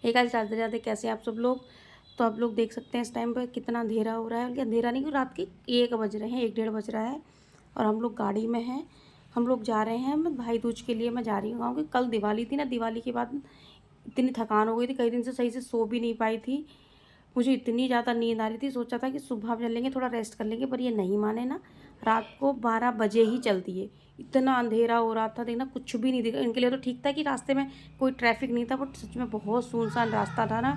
Hey guys, Radhe Radhe. कैसे हैं आप सब लोग। तो आप लोग देख सकते हैं इस टाइम पर कितना अंधेरा हो रहा है। क्या अंधेरा नहीं, रात के 1 बज रहे हैं, 1 डेढ़ बज रहा है और हम लोग गाड़ी में हैं। हम लोग जा रहे हैं, मैं भाई दूज के लिए मैं जा रही हूँ गाँव। कि कल दिवाली थी ना, दिवाली के बाद इतनी थकान हो गई थी, कई दिन से सही से सो भी नहीं पाई थी। मुझे इतनी ज़्यादा नींद आ रही थी, सोचा था कि सुबह चलेंगे, थोड़ा रेस्ट कर लेंगे, पर ये नहीं माने ना। रात को 12 बजे ही चलती है। इतना अंधेरा हो रहा था, देखना कुछ भी नहीं दिखा। इनके लिए तो ठीक था कि रास्ते में कोई ट्रैफिक नहीं था, बट सच में बहुत सुनसान रास्ता था ना,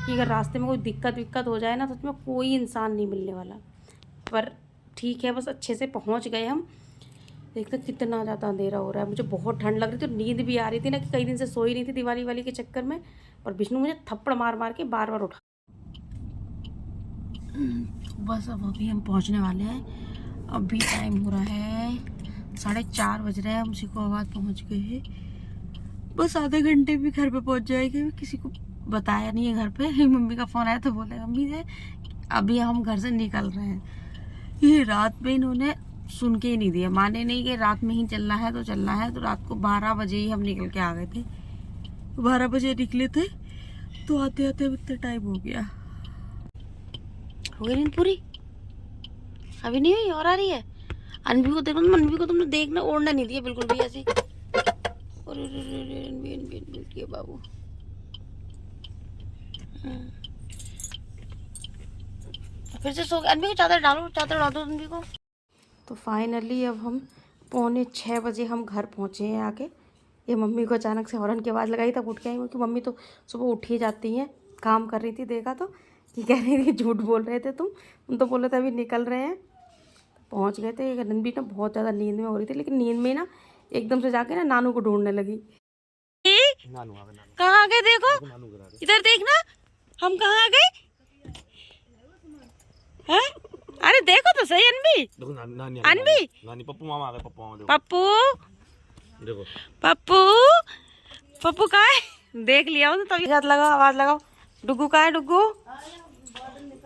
कि अगर रास्ते में कोई दिक्कत विक्कत हो जाए ना, सच में कोई इंसान नहीं मिलने वाला। पर ठीक है, बस अच्छे से पहुँच गए हम। देखते कितना ज़्यादा अंधेरा हो रहा है। मुझे बहुत ठंड लग रही थी और नींद भी आ रही थी ना, कि कई दिन से सोई नहीं थी दिवाली वाली के चक्कर में। पर विष्णु मुझे थप्पड़ मार मार के बार बार उठा। बस अब अभी हम पहुंचने वाले हैं। अभी टाइम हो रहा है 4:30 बज रहे हैं। हम सिकोहाबाद पहुंच गए हैं। बस आधे घंटे में घर पे पहुंच जाएंगे। किसी को बताया नहीं है घर पे। मम्मी का फोन आया तो बोले मम्मी से अभी हम घर से निकल रहे हैं। ये रात में इन्होंने सुन के ही नहीं दिया, माने नहीं कि रात में ही चलना है तो चलना है। तो रात को 12 बजे ही हम निकल के आ गए थे। 12 बजे निकले थे तो आते आते इतना टाइम हो गया। हो गई नींद पूरी? अभी नहीं हुई और आ रही है। अनवी को देखो, अनवी को तुमने देखना ओढ़ना नहीं दिया बिल्कुल भी ऐसी। और बाबू फिर से सो गए। अनवी को चादर डालो, चादर डाल दो अनवी को। तो फाइनली अब हम 5:45 हम घर पहुँचे हैं आके। ये मम्मी को अचानक से हॉर्न की आवाज़ लगाई, तब उठ के आई। क्योंकि मम्मी तो सुबह उठ ही जाती हैं, काम कर रही थी, देखा तो कि कह रही थी झूठ बोल रहे थे तुम तो बोले थे अभी निकल रहे हैं। पहुंच गए थे। रणबीर ना बहुत ज़्यादा नींद में हो रही थी, लेकिन नींद में ना एकदम से जाके ना नानू को ढूंढने लगी। कहाँ आ गए देखो, इधर देखना, हम कहाँ आ गए हैं? अरे देखो तो सही अनबी, अनबी, पप्पू मामा आ गए। पप्पू मामा पप्पू, देखो पप्पू, पप्पू कहाँ है? देख लिया तो तभी हाथ लगाओ, आवाज लगाओ। डुगू कहाँ है? डुगू,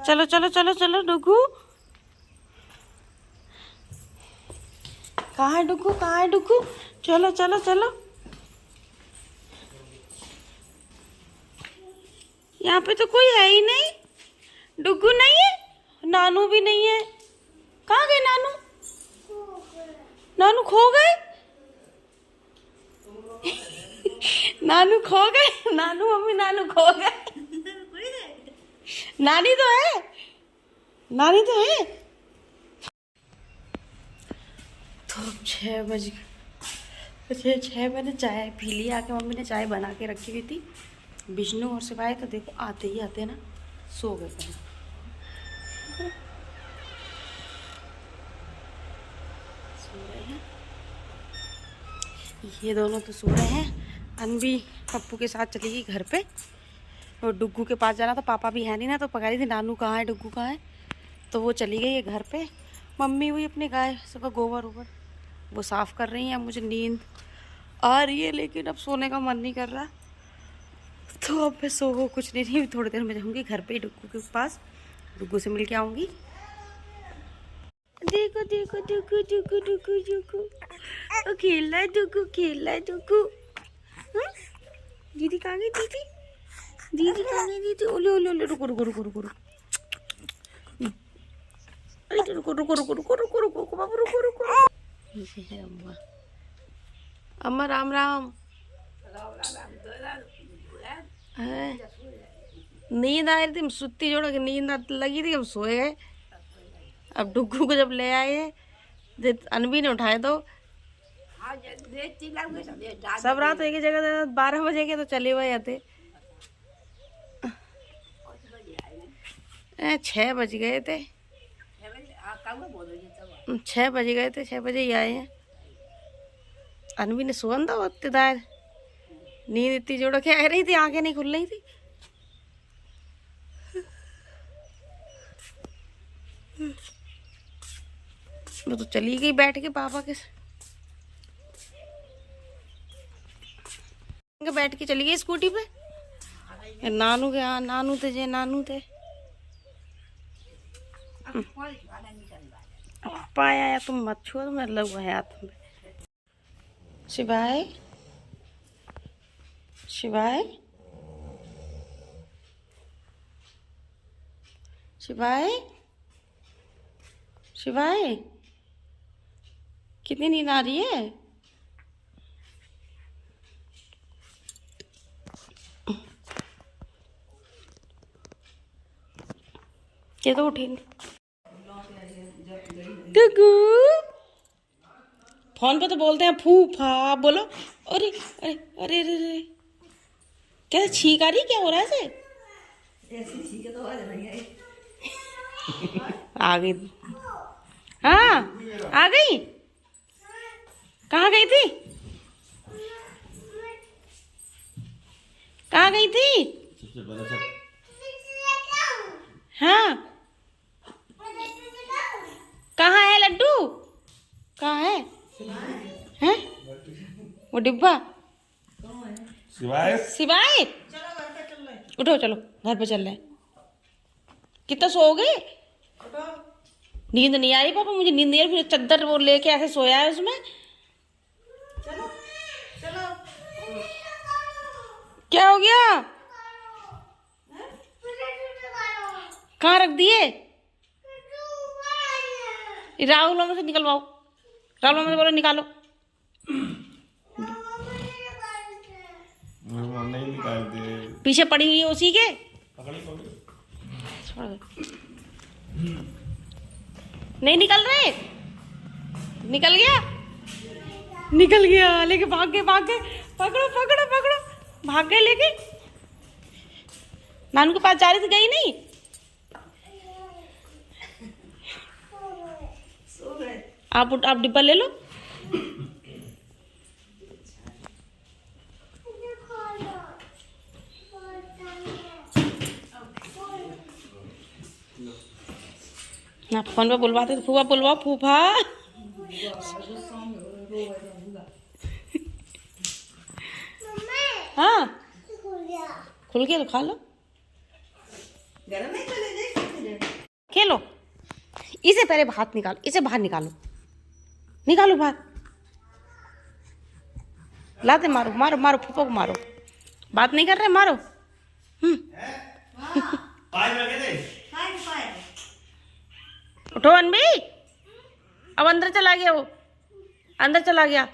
चलो चलो चलो चलो। डुगू कहाँ है? डुगू कहाँ है? डुगू चलो चलो चलो। यहाँ पे तो कोई है ही नहीं। डुगू नहीं है, नानू भी नहीं है। कहाँ गए नानू? नानू खो गए। नानू खो गए। नानू मम्मी, नानू खो गए। नानी तो है, नानी तो है। तो 6 बज गए। 6 मैंने चाय पी ली आके। मम्मी ने चाय बना के रखी हुई थी। विष्णु और सिवाय तो देखो आते ही आते ना सो गए थे। सो रहे हैं ये दोनों, तो सो रहे हैं। अनबी पप्पू के साथ चली गई घर पे। और डुग्गू के पास जाना था, पापा भी है नहीं ना, तो पका रही थी नानू कहाँ है, डुग्गू कहाँ है। तो वो चली गई है घर पे। मम्मी हुई अपनी गाय सबका गोबर वोबर वो साफ़ कर रही हैं। मुझे नींद आ रही है, लेकिन अब सोने का मन नहीं कर रहा। तो अब मैं सो कुछ नहीं, थोड़ी देर में जाऊँगी घर पे डुग्गू के पास, डुग्गू से मिल के आऊँगी। देखो देखो डुग्गू डुग्गू डुग्गू डुग्गू खेल रहा है, डुग्गू खेल रहा है। डुग्गू दीदी कहाँ गई? दीदी, दीदी कहाँ गई? दीदी ओले ओले ओले, रुको रुको रुको रुको रुको, अरे रुको रुको रुको रुको रुको रुको बाबू, रुको रुको। ये है अम्मा। अम्मा राम राम। नींद आ रही थी, सुत्ती जोड़ के नींद लगी थी, हम सोए गए। अब डुग्गू को जब ले आए, अनबी ने उठाए तो सब रात एक ही जगह 12 बजे के तो चले हुए आते। 6 बज गए थे। 6 बज गए थे, 6 बजे ही आए हैं। अनबी ने सोन था इतदार, नींद इतनी जोड़ के आ रही थी, आंखें नहीं खुल रही थी। मैं तो चली गई बैठ के पापा के बैठ के चली गई स्कूटी पे। नानू के, हाँ नानू थे, जे नानू थे। पाया या तुम मत छुओ, तुम्हें लगा है हाथ में। शिवाय, शिवाय शिवाय शिवाय कितनी नींद आ रही है? ये तो उठेंगे। गुगू फोन पे तो बोलते हैं फूफा, बोलो। अरे अरे अरे अरे अरे कैसे छींक आ रही, क्या हो रहा है ऐसे? आ गई। हाँ आ गई। कहाँ गई थी? कहाँ गई थी? हाँ कहाँ है लड्डू? कहाँ है? हैं? वो डिब्बा शिवाय सिवाय उठो, चलो घर पे चल रहे हैं। कितना सोओगे? नींद नहीं आ रही पापा, मुझे नींद नहीं आ रही। चद्दर वो लेके ऐसे सोया है उसमें। चलो चलो। क्या हो गया? कहाँ रख दिए? राहुल मामा से निकलवाओ, राहुल मामा से बोलो निकालो। नहीं निकाल दे, पीछे पड़ी हुई है उसी के। नहीं निकल रहे। निकल गया, निकल गया। लेके भाग गए, भाग गए। पकड़ो पकड़ो पकड़ो, भाग गए लेके। नानू के पास जा रही थी, गई नहीं। आप डिब्बा ले लो। ना फोन पे बुलवाते, फूफा बुलवाओ, फूफा। हाँ खुल गया तो खा लो। खेलो। इसे पहले हाथ निकालो, इसे बाहर निकालो, निकालो बाहर। लाते मारो मारो मारो, फूफा को मारो। बात नहीं कर रहे, मारो। उठो अनबी, अब अंदर चला गया वो, अंदर चला गया।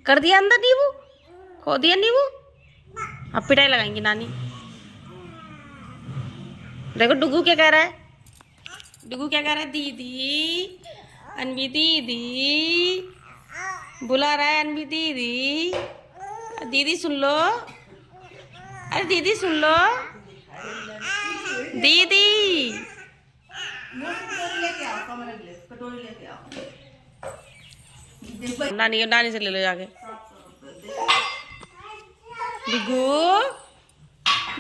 कर दिया अंदर नींबू, खो दिया नींबू। अब पिटाई लगाएंगी नानी। देखो डुगू क्या कह रहा है, डुगू क्या कह रहा है? दीदी, अनबी दीदी बुला रहा है। अनबी दीदी, दीदी सुन लो, अरे दीदी सुन लो, दीदी। नानी नानी से ले लो जाके। डुगू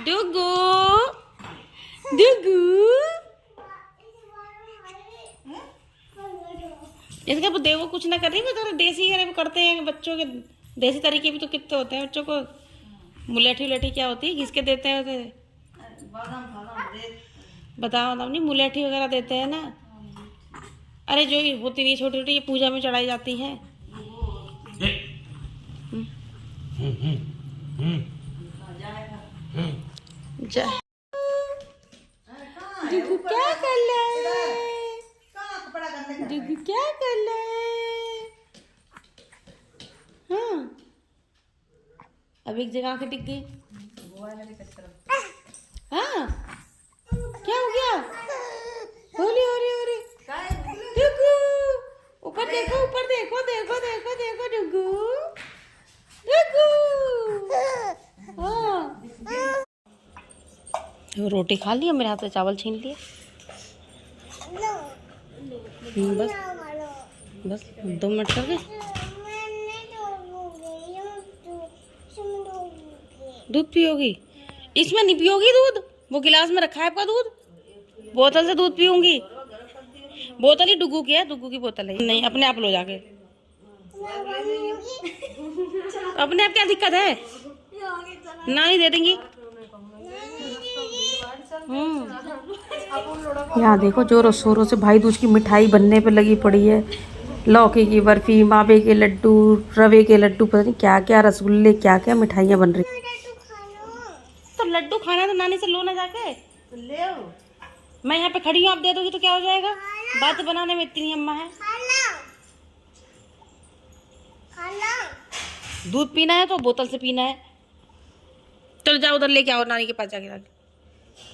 डुगू डुगू, इसके वो देखो कुछ ना कर रही, वो देसी वो करते हैं बच्चों के। देसी तरीके भी तो कितने होते हैं बच्चों को। मुलेठी उलेठी क्या होती है, घिस के देते हैं उसे। बादाम नहीं, मुलेठी वगैरह देते हैं ना। अरे जो होती नहीं छोटी छोटी, ये पूजा में चढ़ाई जाती है। डुगू क्या कर रहा है? डुगू क्या कर रहा है? हाँ अब एक जगह आके टिक गई। हाँ क्या हो गया? होली होली होली। डुगू ऊपर देखो, ऊपर देखो, देखो देखो देखो डुगू, डुगू। हाँ रोटी खा लिया, मेरे हाथ से चावल छीन लिए। बस बस 2 मिनट कर गए। दूध पियोगी? इसमें नहीं पियोगी दूध, वो गिलास में रखा है आपका दूध। बोतल से दूध पीऊंगी। बोतल ही डुगू की है, डुगू की बोतल है। नहीं अपने आप लो जाके। अपने आप क्या दिक्कत है? नानी दे देंगी। यहाँ देखो जोरों शोरों से भाई दूज की मिठाई बनने पे लगी पड़ी है। लौकी की बर्फी, मावे के लड्डू, रवे के लड्डू, पता नहीं क्या क्या, रसगुल्ले, क्या क्या मिठाइयाँ बन रही। तो लड्डू खाना तो नानी से लो ना जाके। ले आओ। मैं यहाँ पे खड़ी हूँ, आप दे दोगी तो क्या हो जाएगा? बात बनाने में इतनी अम्मा है। दूध पीना है तो बोतल से पीना है। चलो जाओ उधर लेके आओ, नानी के पास जाके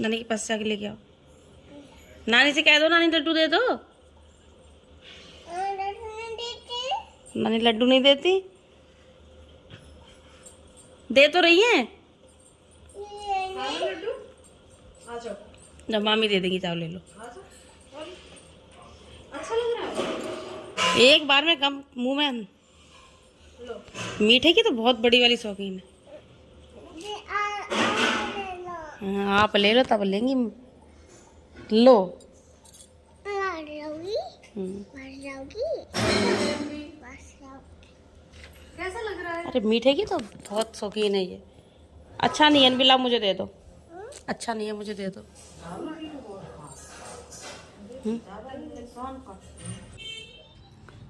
नानी के पास जाके लेके आओ। नानी से कह दो नानी लड्डू दे दो। नानी लड्डू नहीं देती, दे तो रही है। जब मामी दे देंगी, जाओ ले लो। अच्छा लग रहा है। एक बार में कम मुंह में। मीठे की तो बहुत बड़ी वाली शौकीन है। हाँ, आप ले लो तब लेंगी। लो। कैसा लग रहा है? अरे मीठे की तो बहुत शौकीन है ये। अच्छा नहीं है, अनबिला मुझे दे दो। अच्छा नहीं है, मुझे दे दो।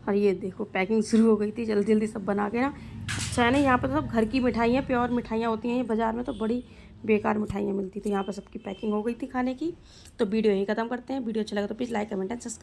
और ये देखो पैकिंग शुरू हो गई थी, जल्दी जल्दी सब बना के ना। अच्छा है ना, यहाँ पर तो सब घर की मिठाइयाँ, प्योर मिठाइयाँ होती हैं। ये बाज़ार में तो बड़ी बेकार मिठाइयाँ मिलती थी, यहाँ पर सबकी पैकिंग हो गई थी खाने की। तो वीडियो यहीं ख़त्म करते हैं। वीडियो अच्छा लगा तो please like comment and subscribe.